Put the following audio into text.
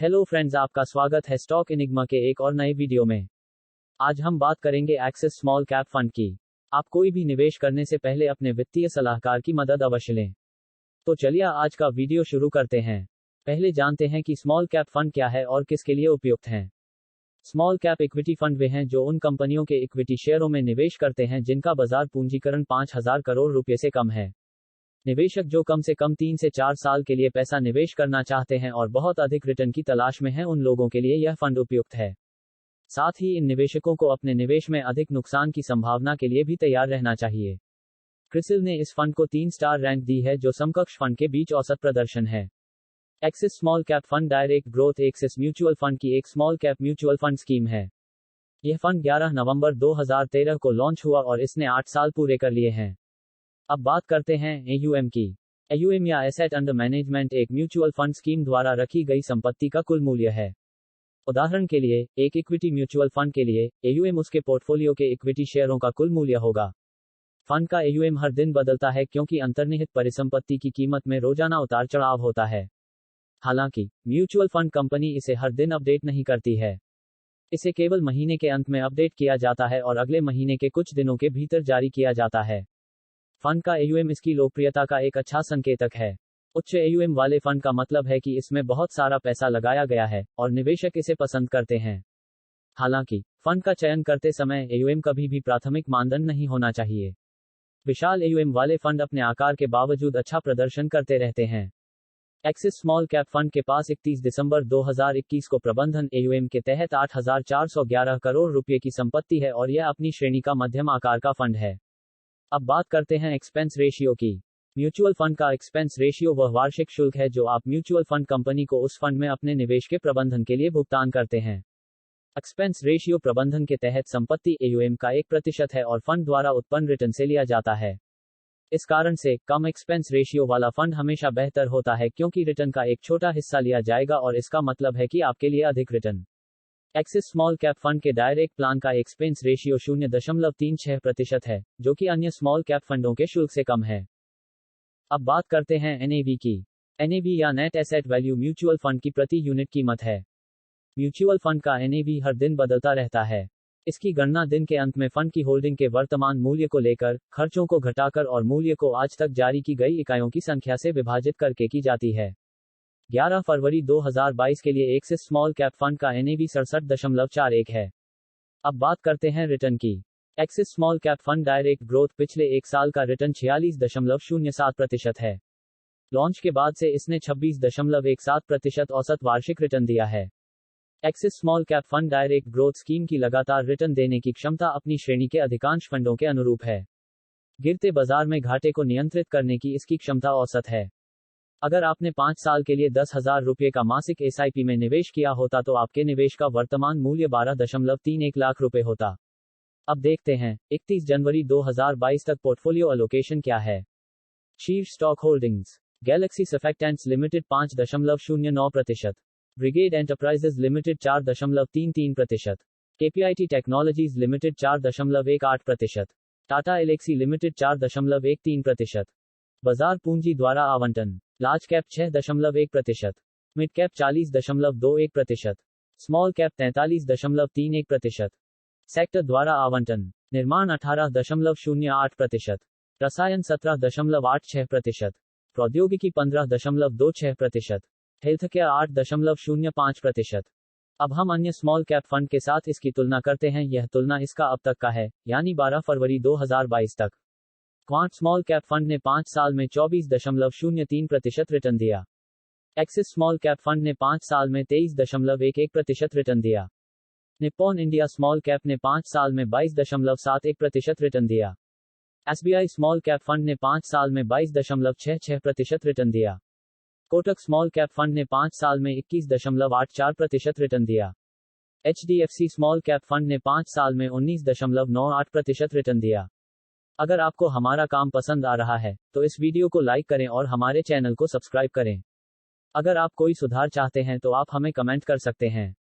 Hello friends, आपका स्वागत है स्टॉक इनिग्मा के एक और नए वीडियो में। आज हम बात करेंगे एक्सिस स्मॉल कैप फंड की। आप कोई भी निवेश करने से पहले अपने वित्तीय सलाहकार की मदद अवश्य लें। तो चलिए आज का वीडियो शुरू करते हैं। पहले जानते हैं कि स्मॉल कैप फंड क्या है और किसके लिए उपयुक्त हैं। स्मॉल कैप इक्विटी फंड वे हैं जो उन कंपनियों के इक्विटी शेयरों में निवेश करते हैं जिनका बाजार पूंजीकरण 5,000 करोड़ रुपए से कम है। निवेशक जो कम से कम 3 से 4 साल के लिए पैसा निवेश करना चाहते हैं और बहुत अधिक रिटर्न की तलाश में हैं, उन लोगों के लिए यह फंड उपयुक्त है। साथ ही इन निवेशकों को अपने निवेश में अधिक नुकसान की संभावना के लिए भी तैयार रहना चाहिए। क्रिसिल ने इस फंड को 3 स्टार रैंक दी है, जो समकक्ष फंड के बीच औसत प्रदर्शन है। Axis small cap fund direct growth axis mutual fund की एक small cap mutual fund scheme है। यह फंड 11 नवंबर 2013 को लॉन्च हुआ और इसने 8 साल पूरे कर लिए हैं। अब बात करते हैं AUM की। AUM या एसेट अंडर मैनेजमेंट एक म्यूचुअल फंड स्कीम द्वारा रखी गई संपत्ति का कुल मूल्य है। उदाहरण के लिए, एक इक्विटी म्यूचुअल फंड के लिए AUM उसके पोर्टफोलियो के इक्विटी शेयरों का कुल मूल्य होगा। फंड का AUM हर दिन बदलता है क्योंकि अंतर्निहित परिसंपत्ति की कीमत में रोजाना उतार चढ़ाव होता है। हालांकि म्यूचुअल फंड कंपनी इसे हर दिन अपडेट नहीं करती है। इसे केवल महीने के अंत में अपडेट किया जाता है और अगले महीने के कुछ दिनों के भीतर जारी किया जाता है। फंड का AUM इसकी लोकप्रियता का एक अच्छा संकेतक है। उच्च AUM वाले फंड का मतलब है कि इसमें बहुत सारा पैसा लगाया गया है और निवेशक इसे पसंद करते हैं। हालांकि फंड का चयन करते समय AUM कभी भी प्राथमिक मानदंड नहीं होना चाहिए। विशाल AUM वाले फंड अपने आकार के बावजूद अच्छा प्रदर्शन करते रहते हैं। एक्सिस स्मॉल कैप फंड के पास 31 दिसंबर 2021 को प्रबंधन AUM के तहत 8,411 करोड़ रुपए की संपत्ति है और यह अपनी श्रेणी का मध्यम आकार का फंड है। अब बात करते हैं एक्सपेंस रेशियो की। म्यूचुअल फंड का एक्सपेंस रेशियो वह वार्षिक शुल्क है जो आप म्यूचुअल फंड कंपनी को उस फंड में अपने निवेश के प्रबंधन के लिए भुगतान करते हैं। एक्सपेंस रेशियो प्रबंधन के तहत संपत्ति AUM का 1% है और फंड द्वारा उत्पन्न रिटर्न से लिया जाता है। इस कारण से कम एक्सपेंस रेशियो वाला फंड हमेशा बेहतर होता है क्योंकि रिटर्न का एक छोटा हिस्सा लिया जाएगा और इसका मतलब है कि आपके लिए अधिक return. Axis small cap fund के डायरेक्ट प्लान का एक्सपेंस रेशियो 0.36% है, जो कि अन्य स्मॉल कैप फंडों के शुल्क से कम है। अब बात करते हैं NAV की। NAV या net asset value mutual fund की प्रति यूनिट कीमत है। म्यूचुअल फंड का NAV हर दिन बदलता रहता है। इसकी गणना दिन के अंत में फंड की होल्डिंग के वर्तमान मूल्य को लेकर, खर्चों को घटाकर और मूल्य को आज तक जारी की गई इकाइयों की संख्या से विभाजित करके की जाती है। 11 फरवरी 2022 के लिए एक्सिस स्मॉल कैप फंड का NAV 67.41 है। अब बात करते हैं रिटर्न की। Axis small cap fund direct growth पिछले एक साल का रिटर्न 46.07% है। लॉन्च के बाद से इसने 26.17% औसत वार्षिक रिटर्न दिया है। Axis small cap fund direct growth scheme की लगातार रिटर्न देने की क्षमता अपनी श्रेणी के अधिकांश फंडों के अनुरूप है। गिरते बाजार में घाटे को नियंत्रित करने की इसकी क्षमता औसत है। अगर आपने 5 साल के लिए 10,000 रुपये का मासिक SIP में निवेश किया होता तो आपके निवेश का वर्तमान मूल्य 12.31 लाख रुपए होता। अब देखते हैं 31 जनवरी 2022 तक पोर्टफोलियो एलोकेशन क्या है। शीर्ष stock holdings. Galaxy Surfactants Limited 5.09%, Brigade Enterprises Limited 4.33%, KPIT Technologies Limited 4.18%, Tata Elxsi Limited 4.13%। बाजार पूंजी द्वारा आवंटन। Large cap 6.1%, mid cap 40.21%, small cap 43.31%। Sector द्वारा आवंटन। निर्माण 18.08%, रसायन 17.86%, प्रौद्योगिकी 15.26%, हेल्थकेयर 8.05%। अब हम अन्य स्मॉल कैप फंड के साथ इसकी तुलना करते हैं। यह तुलना इसका अब तक का है, यानी 12 फरवरी 2022 तक। क्वांट स्मॉल कैप फंड ने 5 साल में 24.03% रिटर्न दिया। एक्सिस स्मॉल कैप फंड ने 5 साल में 23.11% रिटर्न दिया। निप्पॉन इंडिया स्मॉल कैप ने 5 साल में 22.71% रिटर्न दिया। SBI स्मॉल कैप फंड ने 5 साल में 22.66% रिटर्न दिया। कोटक स्मॉल कैप फंड ने 5 साल में 21.84% रिटर्न दिया। HDFC स्मॉल कैप फंड ने 5 साल में 19.98% रिटर्न दिया। अगर आपको हमारा काम पसंद आ रहा है तो इस वीडियो को लाइक करें और हमारे चैनल को सब्सक्राइब करें। अगर आप कोई सुधार चाहते हैं तो आप हमें कमेंट कर सकते हैं।